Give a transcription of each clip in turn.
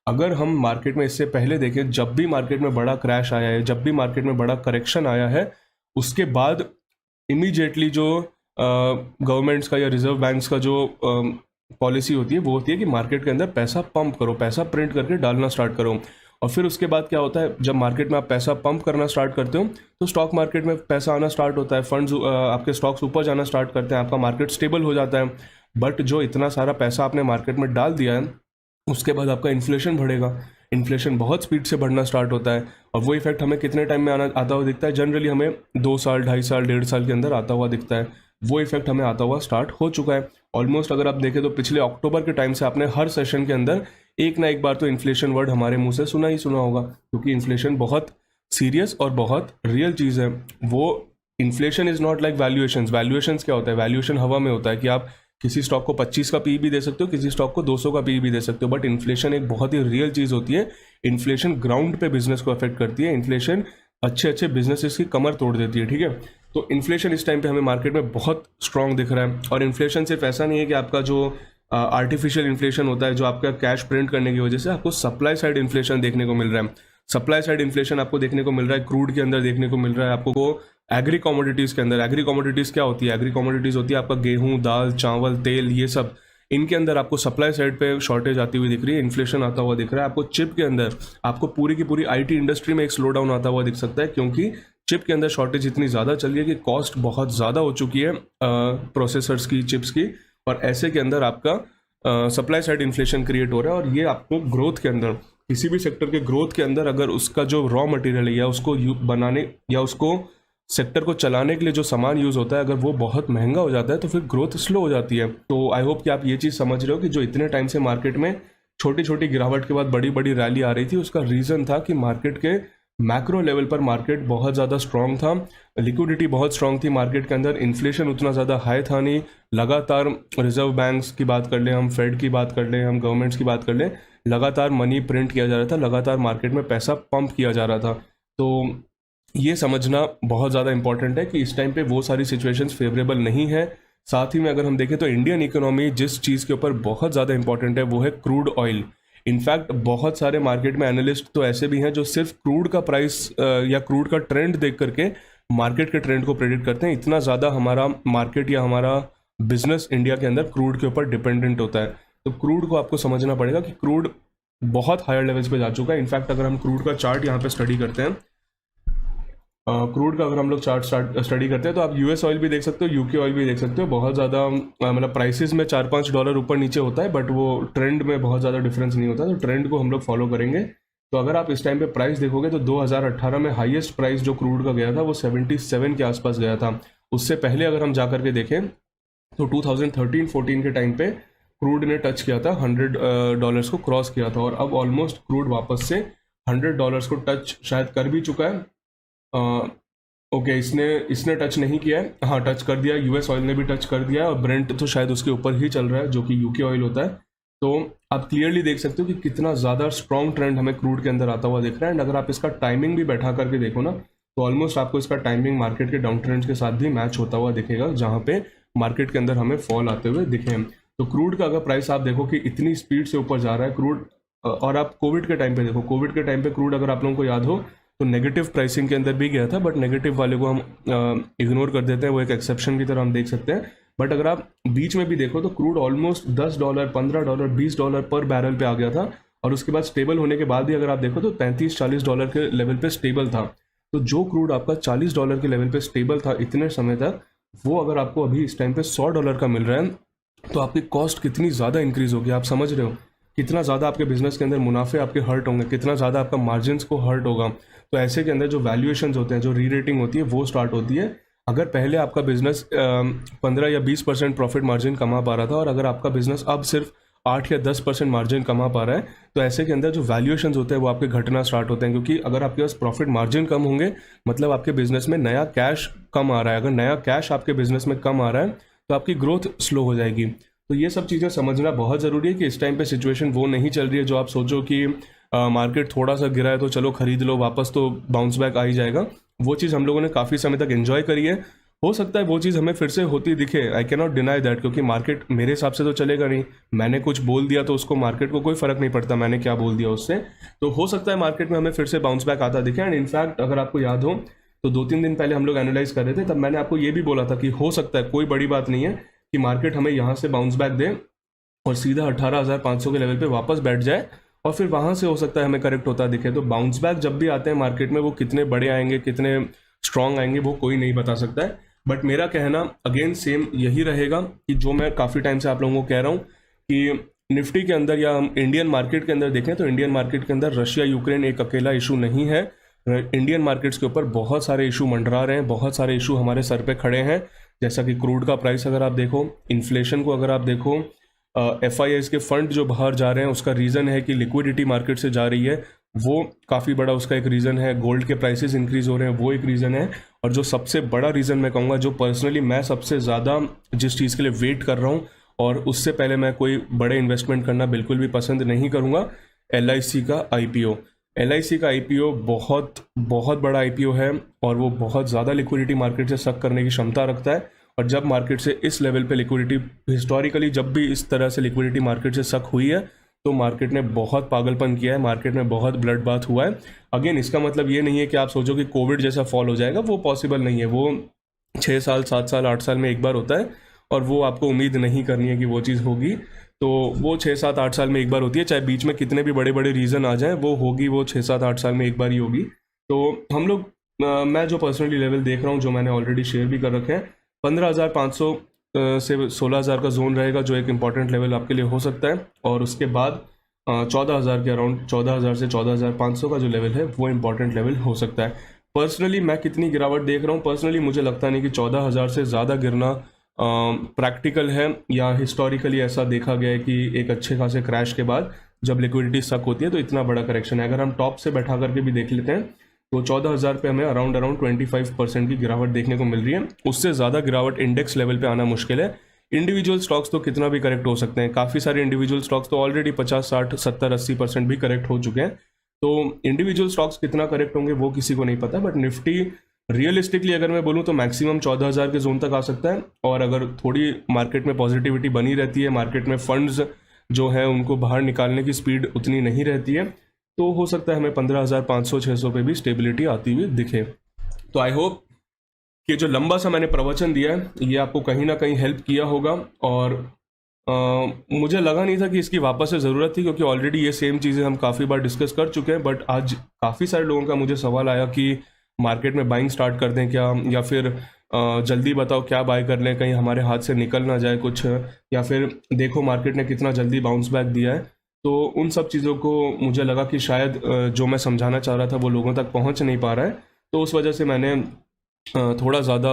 अगर हम मार्केट में इससे पहले देखें, जब भी मार्केट में बड़ा क्रैश आया है, जब भी मार्केट में बड़ा करेक्शन आया है, उसके बाद इमीडिएटली जो गवर्नमेंट्स का या रिजर्व बैंक्स का जो पॉलिसी होती है वो होती है कि मार्केट के अंदर पैसा पंप करो, पैसा प्रिंट करके डालना स्टार्ट करो। और फिर उसके बाद क्या होता है, जब मार्केट में आप पैसा पंप करना स्टार्ट करते हो तो स्टॉक मार्केट में पैसा आना स्टार्ट होता है, फंड्स आपके स्टॉक्स ऊपर जाना स्टार्ट करते हैं, आपका मार्केट स्टेबल हो जाता है। बट जो इतना सारा पैसा आपने मार्केट में डाल दिया है, उसके बाद आपका इन्फ्लेशन बढ़ेगा, इन्फ्लेशन बहुत स्पीड से बढ़ना स्टार्ट होता है। और वो इफेक्ट हमें कितने टाइम में आता हुआ दिखता है, जनरली हमें 2 साल, 2.5 साल, 1.5 साल के अंदर आता हुआ दिखता है। वो इफेक्ट हमें आता हुआ स्टार्ट हो चुका है ऑलमोस्ट। अगर आप देखें तो पिछले अक्टूबर के टाइम से आपने हर सेशन के अंदर एक ना एक बार तो इन्फ्लेशन वर्ड हमारे मुंह से सुना ही सुना होगा, क्योंकि इन्फ्लेशन बहुत सीरियस और बहुत रियल चीज़ है। वो inflation is not like valuations. Valuations क्या होता है, वैल्यूएशन हवा में होता है कि आप किसी स्टॉक को 25 का पी भी दे सकते हो, किसी स्टॉक को 200 का पी भी दे सकते हो। बट इन्फ्लेशन एक बहुत ही रियल चीज़ होती है। इन्फ्लेशन ग्राउंड पे बिजनेस को अफेक्ट करती है। इन्फ्लेशन अच्छे अच्छे बिजनेसेस की कमर तोड़ देती है, ठीक है। तो इन्फ्लेशन इस टाइम पे हमें मार्केट में बहुत स्ट्रांग दिख रहा है। और इन्फ्लेशन सिर्फ ऐसा नहीं है कि आपका जो आर्टिफिशियल इन्फ्लेशन होता है, जो आपका कैश प्रिंट करने की वजह से, आपको सप्लाई साइड इन्फ्लेशन देखने को मिल रहा है। सप्लाई साइड इन्फ्लेशन आपको देखने को मिल रहा है क्रूड के अंदर, देखने को मिल रहा है आपको को एग्री कमोडिटीज़ के अंदर। एग्री कमोडिटीज़ क्या होती है, एग्री कमोडिटीज़ होती है आपका गेहूं, दाल, चावल, तेल, ये सब। इनके अंदर आपको सप्लाई साइड पे शॉर्टेज आती हुई दिख रही है, इन्फ्लेशन आता हुआ दिख रहा है। आपको चिप के अंदर, आपको पूरी की पूरी आईटी इंडस्ट्री में एक स्लो डाउन आता हुआ दिख सकता है, क्योंकि चिप के अंदर शॉर्टेज इतनी ज़्यादा चल रही है कि कॉस्ट बहुत ज़्यादा हो चुकी है प्रोसेसर्स की, चिप्स की। और ऐसे के अंदर आपका सप्लाई साइड इन्फ्लेशन क्रिएट हो रहा है। और ये आपको ग्रोथ के अंदर, किसी भी सेक्टर के ग्रोथ के अंदर, अगर उसका जो रॉ मटेरियल है या उसको बनाने या उसको सेक्टर को चलाने के लिए जो सामान यूज़ होता है, अगर वो बहुत महंगा हो जाता है तो फिर ग्रोथ स्लो हो जाती है। तो आई होप कि आप ये चीज़ समझ रहे हो कि जो इतने टाइम से मार्केट में छोटी छोटी गिरावट के बाद बड़ी बड़ी रैली आ रही थी, उसका रीज़न था कि मार्केट के मैक्रो लेवल पर मार्केट बहुत ज़्यादा स्ट्रांग था, लिक्विडिटी बहुत स्ट्रांग थी मार्केट के अंदर, इन्फ्लेशन उतना ज़्यादा हाई था नहीं। लगातार रिजर्व बैंक्स की बात कर लें हम, फेड की बात कर लें हम, गवर्नमेंट्स की बात कर लें, लगातार मनी प्रिंट किया जा रहा था, लगातार मार्केट में पैसा पंप किया जा रहा था। तो ये समझना बहुत ज़्यादा इंपॉर्टेंट है कि इस टाइम पे वो सारी सिचुएशंस फेवरेबल नहीं है। साथ ही में अगर हम देखें तो इंडियन इकोनॉमी जिस चीज़ के ऊपर बहुत ज़्यादा इंपॉर्टेंट है वो है क्रूड ऑयल। इनफैक्ट बहुत सारे मार्केट में एनालिस्ट तो ऐसे भी हैं जो सिर्फ क्रूड का प्राइस या क्रूड का ट्रेंड देख करके मार्केट के ट्रेंड को प्रेडिक्ट करते हैं। इतना ज़्यादा हमारा मार्केट या हमारा बिजनेस इंडिया के अंदर क्रूड के ऊपर डिपेंडेंट होता है। तो क्रूड को आपको समझना पड़ेगा कि क्रूड बहुत हायर लेवल्स पे जा चुका है। इनफैक्ट अगर हम क्रूड का चार्ट यहाँ पे स्टडी करते हैं, क्रूड का अगर हम लोग चार्ट स्टडी करते हैं तो आप यूएस ऑयल भी देख सकते हो, यूके ऑयल भी देख सकते हो। बहुत ज़्यादा मतलब प्राइसेस में $4-5 ऊपर नीचे होता है, बट वो ट्रेंड में बहुत ज़्यादा डिफरेंस नहीं होता। तो ट्रेंड को हम लोग फॉलो करेंगे। तो अगर आप इस टाइम पे प्राइस देखोगे तो 2018 में हाईएस्ट प्राइस जो क्रूड का गया था वो 77 के आसपास गया था। उससे पहले अगर हम जा करके देखें तो 2013-14 के टाइम पे क्रूड ने टच किया था, $100 को क्रॉस किया था। और अब ऑलमोस्ट क्रूड वापस से $100 को टच शायद कर भी चुका है। ओके, इसने टच नहीं किया है, हाँ टच कर दिया, यूएस ऑयल ने भी टच कर दिया है, और ब्रेंट तो शायद उसके ऊपर ही चल रहा है जो कि यूके ऑयल होता है। तो आप क्लियरली देख सकते हो कि कितना ज़्यादा स्ट्रॉन्ग ट्रेंड हमें क्रूड के अंदर आता हुआ दिख रहा है। एंड अगर आप इसका टाइमिंग भी बैठा करके देखो ना, तो ऑलमोस्ट आपको इसका टाइमिंग मार्केट के डाउन ट्रेंड्स के साथ भी मैच होता हुआ दिखेगा, जहाँ पे मार्केट के अंदर हमें फॉल आते हुए दिखे हैं। तो क्रूड का अगर प्राइस आप देखो कि इतनी स्पीड से ऊपर जा रहा है क्रूड, और आप कोविड के टाइम पे देखो, कोविड के टाइम पे क्रूड अगर आप लोगों को याद हो तो नेगेटिव प्राइसिंग के अंदर भी गया था, बट नेगेटिव वाले को हम इग्नोर कर देते हैं, वो एक एक्सेप्शन की तरह हम देख सकते हैं। बट अगर आप बीच में भी देखो तो क्रूड ऑलमोस्ट $10, $15, $20 पर बैरल पे आ गया था, और उसके बाद स्टेबल होने के बाद भी अगर आप देखो तो $35-40 के लेवल पे स्टेबल था। तो जो क्रूड आपका $40 के लेवल पे स्टेबल था इतने समय तक, वो अगर आपको अभी इस टाइम पे $100 का मिल रहा है, तो आपकी कॉस्ट कितनी ज़्यादा इंक्रीज होगी, आप समझ रहे हो कितना ज़्यादा आपके बिजनेस के अंदर मुनाफे आपके हर्ट होंगे, कितना ज़्यादा आपका मार्जिन्स को हर्ट होगा। तो ऐसे के अंदर जो वैल्यूएशंस होते हैं, जो री रेटिंग होती है, वो स्टार्ट होती है। अगर पहले आपका बिजनेस 15 या 20% प्रॉफिट मार्जिन कमा पा रहा था, और अगर आपका बिजनेस अब सिर्फ 8 या 10% मार्जिन कमा पा रहा है, तो ऐसे के अंदर जो वैल्यूएशंस होते हैं वो आपके घटना स्टार्ट होते हैं। क्योंकि अगर आपके पास प्रॉफिट मार्जिन कम होंगे, मतलब आपके बिजनेस में नया कैश कम आ रहा है। अगर नया कैश आपके बिजनेस में कम आ रहा है तो आपकी ग्रोथ स्लो हो जाएगी। तो ये सब चीज़ें समझना बहुत ज़रूरी है कि इस टाइम पे सिचुएशन वो नहीं चल रही है जो आप सोचो कि मार्केट थोड़ा सा गिरा है तो चलो खरीद लो, वापस तो बाउंस बैक आ ही जाएगा। वो चीज़ हम लोगों ने काफ़ी समय तक एंजॉय करी है, हो सकता है वो चीज़ हमें फिर से होती दिखे, I can not deny that, क्योंकि मार्केट मेरे हिसाब से तो चलेगा नहीं। मैंने कुछ बोल दिया तो उसको मार्केट को कोई फ़र्क नहीं पड़ता मैंने क्या बोल दिया उससे। तो हो सकता है मार्केट में हमें फिर से बाउंस बैक आता दिखे। एंड इनफैक्ट अगर आपको याद हो तो 2-3 दिन पहले हम लोग एनालाइज कर रहे थे, तब मैंने आपको ये भी बोला था कि हो सकता है, कोई बड़ी बात नहीं है कि मार्केट हमें यहाँ से बाउंस बैक दे और सीधा 18,500 के लेवल पे वापस बैठ जाए, और फिर वहाँ से हो सकता है हमें करेक्ट होता दिखे। तो बाउंस बैक जब भी आते हैं मार्केट में, वो कितने बड़े आएंगे, कितने स्ट्रांग आएंगे, वो कोई नहीं बता सकता है। बट मेरा कहना अगेन सेम यही रहेगा कि जो मैं काफ़ी टाइम से आप लोगों को कह रहा हूँ कि निफ्टी के अंदर या हम इंडियन मार्केट के अंदर देखें तो इंडियन मार्केट के अंदर रशिया यूक्रेन एक अकेला इशू नहीं है। इंडियन मार्केट्स के ऊपर बहुत सारे इशू मंडरा रहे हैं, बहुत सारे इशू हमारे सर पे खड़े हैं। जैसा कि क्रूड का प्राइस अगर आप देखो, इन्फ्लेशन को अगर आप देखो, FIIs के फंड जो बाहर जा रहे हैं उसका रीज़न है कि लिक्विडिटी मार्केट से जा रही है, वो काफ़ी बड़ा उसका एक रीज़न है। गोल्ड के प्राइसेस इंक्रीज़ हो रहे हैं, वो एक रीज़न है। और जो सबसे बड़ा रीज़न मैं कहूँगा, जो पर्सनली मैं सबसे ज़्यादा जिस चीज़ के लिए वेट कर रहा हूँ और उससे पहले मैं कोई बड़े इन्वेस्टमेंट करना बिल्कुल भी पसंद नहीं करूँगा, LIC का IPO। LIC का IPO बहुत बहुत बड़ा IPO है और वो बहुत ज़्यादा लिक्विडिटी मार्केट से सक करने की क्षमता रखता है। और जब मार्केट से इस लेवल पे लिक्विडिटी, हिस्टोरिकली जब भी इस तरह से लिक्विडिटी मार्केट से सक हुई है तो मार्केट ने बहुत पागलपन किया है, मार्केट में बहुत ब्लड बाथ हुआ है। अगेन इसका मतलब ये नहीं है कि आप सोचो कि कोविड जैसा फॉल हो जाएगा, वो पॉसिबल नहीं है। वो 6 साल 7 साल 8 साल में एक बार होता है और वो आपको उम्मीद नहीं करनी है कि वो चीज़ होगी। तो वो 6 7 8 साल में एक बार होती है, चाहे बीच में कितने भी बड़े बड़े रीज़न आ जाएं, वो होगी, वो 6 7 8 साल में एक बार ही होगी। तो हम लोग मैं जो पर्सनली लेवल देख रहा हूँ, जो मैंने ऑलरेडी शेयर भी कर रखे हैं, 15,500 से 16,000 का जोन रहेगा, जो एक इंपॉर्टेंट लेवल आपके लिए हो सकता है। और उसके बाद 14,000 के अराउंड, 14,000 से 14,500 का जो लेवल है वो इंपॉर्टेंट लेवल हो सकता है। पर्सनली मैं कितनी गिरावट देख रहा हूँ, पर्सनली मुझे लगता नहीं कि 14,000 से ज़्यादा गिरना प्रैक्टिकल है, या हिस्टोरिकली ऐसा देखा गया है कि एक अच्छे खासे क्रैश के बाद जब लिक्विडिटी सक होती है तो इतना बड़ा करेक्शन है। अगर हम टॉप से बैठा करके भी देख लेते हैं तो 14,000 पे हमें अराउंड 25% की गिरावट देखने को मिल रही है। उससे ज़्यादा गिरावट इंडेक्स लेवल पे आना मुश्किल है। इंडिविजुअल स्टॉक्स तो कितना भी करेक्ट हो सकते हैं, काफ़ी सारे इंडिविजुअल स्टॉक्स तो ऑलरेडी 50 60 70 80% भी करेक्ट हो चुके हैं। तो इंडिविजुअल स्टॉक्स कितना करेक्ट होंगे वो किसी को नहीं पता, बट निफ्टी रियलिस्टिकली अगर मैं बोलूँ तो मैक्सिमम 14,000 के जोन तक आ सकता है। और अगर थोड़ी मार्केट में पॉजिटिविटी बनी रहती है, मार्केट में फंड्स जो है उनको बाहर निकालने की स्पीड उतनी नहीं रहती है, तो हो सकता है हमें 15,500-600 पे भी स्टेबिलिटी आती हुई दिखे। तो आई होप कि जो लंबा सा मैंने प्रवचन दिया है ये आपको कहीं ना कहीं हेल्प किया होगा। और मुझे लगा नहीं था कि इसकी वापस से ज़रूरत थी, क्योंकि ऑलरेडी ये सेम चीज़ें हम काफ़ी बार डिस्कस कर चुके हैं। बट आज काफ़ी सारे लोगों का मुझे सवाल आया कि मार्केट में बाइंग स्टार्ट कर दें क्या, या फिर जल्दी बताओ क्या बाय कर लें, कहीं हमारे हाथ से निकल ना जाए कुछ, या फिर देखो मार्केट ने कितना जल्दी बाउंस बैक दिया है। तो उन सब चीज़ों को मुझे लगा कि शायद जो मैं समझाना चाह रहा था वो लोगों तक पहुंच नहीं पा रहा है, तो उस वजह से मैंने थोड़ा ज़्यादा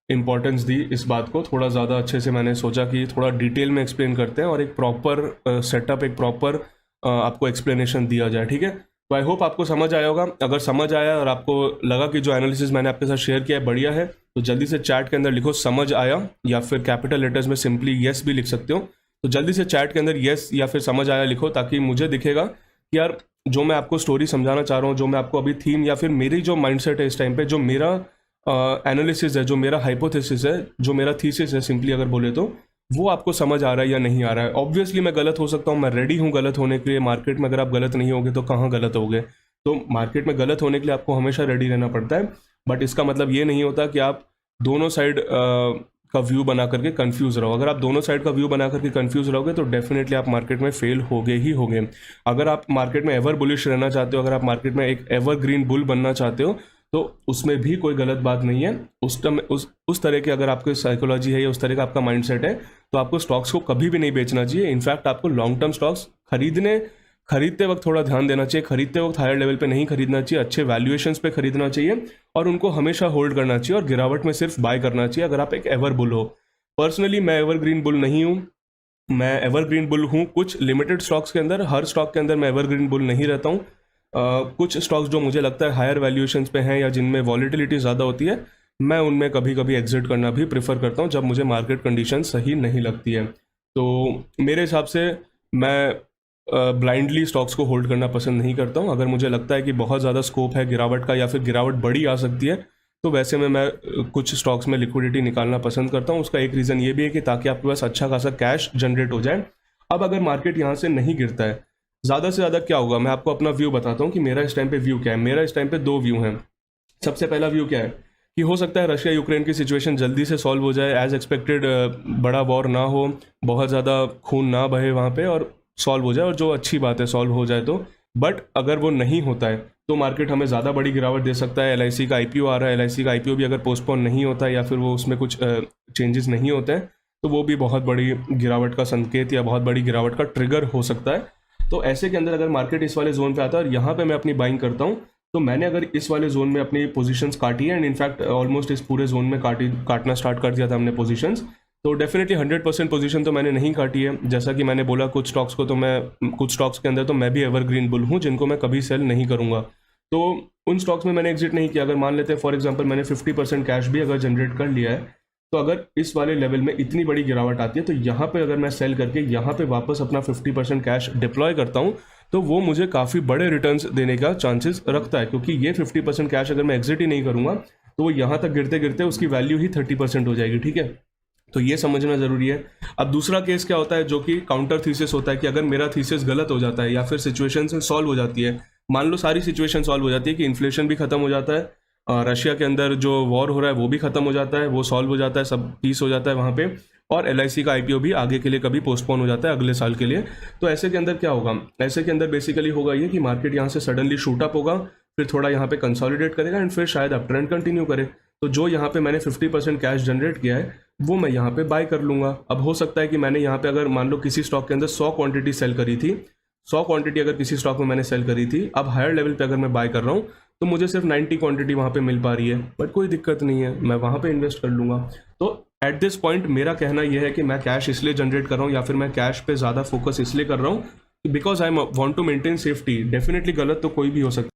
इम्पोर्टेंस दी इस बात को, थोड़ा ज़्यादा अच्छे से मैंने सोचा कि थोड़ा डिटेल में एक्सप्लेन करते हैं और एक प्रॉपर सेटअप, एक प्रॉपर आपको एक्सप्लेनेशन दिया जाए, ठीक है। तो आई होप आपको समझ आया होगा। अगर समझ आया और आपको लगा कि जो एनालिसिस मैंने आपके साथ शेयर किया है बढ़िया है, तो जल्दी से चैट के अंदर लिखो समझ आया, या फिर कैपिटल लेटर्स में सिंपली येस भी लिख सकते हो। तो जल्दी से चैट के अंदर येस या फिर समझ आया लिखो, ताकि मुझे दिखेगा कि यार जो मैं आपको स्टोरी समझाना चाह रहा हूँ, जो मैं आपको अभी थीम या फिर मेरी जो माइंडसेट है इस टाइम पे, जो मेरा एनालिसिस है, जो मेरा हाइपोथेसिस है, जो मेरा थीसिस है सिंपली अगर बोले तो, वो आपको समझ आ रहा है या नहीं आ रहा है। ऑब्वियसली मैं गलत हो सकता हूँ, मैं रेडी हूँ गलत होने के लिए। मार्केट में अगर आप गलत नहीं होगे तो कहाँ गलत होगे। तो मार्केट में गलत होने के लिए आपको हमेशा रेडी रहना पड़ता है। बट इसका मतलब ये नहीं होता कि आप दोनों साइड का व्यू बना करके कंफ्यूज रहो। अगर आप दोनों साइड का व्यू बना करके कंफ्यूज रहोगे तो डेफिनेटली आप मार्केट में फेल होगे ही होगे। अगर आप मार्केट में एवर बुलिश रहना चाहते हो, अगर आप मार्केट में एक एवर ग्रीन बुल बनना चाहते हो, तो उसमें भी कोई गलत बात नहीं है। उस तरह की अगर आपकी साइकोलॉजी है या उस तरह का आपका माइंडसेट है, तो आपको स्टॉक्स को कभी भी नहीं बेचना चाहिए। इनफैक्ट आपको लॉन्ग टर्म स्टॉक्स खरीदते वक्त थोड़ा ध्यान देना चाहिए। खरीदते वक्त हायर लेवल पे नहीं खरीदना चाहिए, अच्छे वैल्यूएशंस पे खरीदना चाहिए और उनको हमेशा होल्ड करना चाहिए, और गिरावट में सिर्फ बाय करना चाहिए अगर आप एक एवर बुल हो। पर्सनली मैं एवरग्रीन बुल नहीं हूँ, मैं एवरग्रीन बुल हूँ कुछ लिमिटेड स्टॉक्स के अंदर। हर स्टॉक के अंदर मैं एवरग्रीन बुल नहीं रहता हूँ। कुछ स्टॉक्स जो मुझे लगता है हायर वैल्यूएशंस पे हैं या जिनमें वॉलीटिलिटी ज़्यादा होती है, मैं उनमें कभी कभी एग्जिट करना भी प्रेफर करता हूँ जब मुझे मार्केट कंडीशन सही नहीं लगती है। तो मेरे हिसाब से मैं ब्लाइंडली स्टॉक्स को होल्ड करना पसंद नहीं करता हूँ। अगर मुझे लगता है कि बहुत ज़्यादा स्कोप है गिरावट का, या फिर गिरावट बड़ी आ सकती है, तो वैसे में मैं कुछ स्टॉक्स में लिक्विडिटी निकालना पसंद करता हूँ। उसका एक रीज़न ये भी है कि ताकि आपके पास अच्छा खासा कैश जनरेट हो जाए। अब अगर मार्केट यहाँ से नहीं गिरता है, ज़्यादा से ज़्यादा क्या होगा, मैं आपको अपना व्यू बताता हूँ कि मेरा इस टाइम पे व्यू क्या है। मेरा इस टाइम पे 2 व्यू हैं। सबसे पहला व्यू क्या है कि हो सकता है रशिया यूक्रेन की सिचुएशन जल्दी से सॉल्व हो जाए, एज एक्सपेक्टेड बड़ा वॉर ना हो, बहुत ज़्यादा खून ना बहे वहाँ पे, और सॉल्व हो जाए, और जो अच्छी बात है सॉल्व हो जाए तो। बट अगर वो नहीं होता है तो मार्केट हमें ज़्यादा बड़ी गिरावट दे सकता है। LIC का IPO आ रहा है, LIC का IPO भी अगर पोस्टपोन नहीं होता है या फिर वो उसमें कुछ चेंजेस नहीं होते हैं तो वो भी बहुत बड़ी गिरावट का संकेत या बहुत बड़ी गिरावट का ट्रिगर हो सकता है। तो ऐसे के अंदर अगर मार्केट इस वाले जोन पे आता है और यहाँ पे मैं अपनी बाइंग करता हूँ, तो मैंने अगर इस वाले जोन में अपनी पोजीशंस काटी है, एंड इनफैक्ट ऑलमोस्ट इस पूरे जोन में काटना स्टार्ट कर दिया था हमने पोजीशंस, तो डेफिनेटली 100% पोजीशन तो मैंने नहीं काटी है। जैसा कि मैंने बोला, कुछ स्टॉक्स के अंदर तो मैं भी एवरग्रीन बुल हूँ जिनको मैं कभी सेल नहीं करूँगा। तो उन स्टॉक्स में मैंने एग्जिट नहीं किया। अगर मान लेते हैं फॉर एग्जांपल मैंने 50% कैश भी अगर जनरेट कर लिया है, तो अगर इस वाले लेवल में इतनी बड़ी गिरावट आती है तो यहाँ पे अगर मैं सेल करके यहाँ पे वापस अपना 50% कैश डिप्लॉय करता हूँ तो वो मुझे काफ़ी बड़े रिटर्न्स देने का चांसेस रखता है, क्योंकि ये 50% कैश अगर मैं एग्जिट ही नहीं करूँगा तो वो यहाँ तक गिरते गिरते उसकी वैल्यू ही 30% हो जाएगी। ठीक है, तो ये समझना ज़रूरी है। अब दूसरा केस क्या होता है, जो कि काउंटर थीसिस होता है, कि अगर मेरा थीसिस गलत हो जाता है या फिर सिचुएशन सॉल्व हो जाती है, मान लो सारी सिचुएशन सॉल्व हो जाती है कि इन्फ्लेशन भी खत्म हो जाता है, रशिया के अंदर जो वॉर हो रहा है वो भी खत्म हो जाता है, वो सॉल्व हो जाता है, सब पीस हो जाता है वहाँ पे, और LIC का IPO भी आगे के लिए कभी पोस्टपोन हो जाता है अगले साल के लिए। तो ऐसे के अंदर क्या होगा, ऐसे के अंदर बेसिकली होगा ये कि मार्केट यहाँ से सडनली शूट अप होगा, फिर थोड़ा यहाँ पे कंसोलिडेट करेगा एंड फिर शायद अप ट्रेंड कंटिन्यू करे। तो जो यहाँ पे मैंने 50% कैश जनरेट किया है वो मैं यहाँ पे बाय कर लूँगा। अब हो सकता है कि मैंने यहाँ पे अगर मान लो किसी स्टॉक के अंदर 100 क्वांटिटी सेल करी थी, 100 क्वांटिटी अगर किसी स्टॉक में मैंने सेल करी थी, अब हायर लेवल पे अगर मैं बाय कर रहा हूँ तो मुझे सिर्फ 90 क्वांटिटी वहाँ पे मिल पा रही है, बट कोई दिक्कत नहीं है, मैं वहाँ पे इन्वेस्ट कर लूँगा। तो एट दिस पॉइंट मेरा कहना यह है कि मैं कैश इसलिए जनरेट कर रहा हूँ या फिर मैं कैश पे ज़्यादा फोकस इसलिए कर रहा हूँ because I want to maintain safety. Definitely गलत तो कोई भी हो सकता है।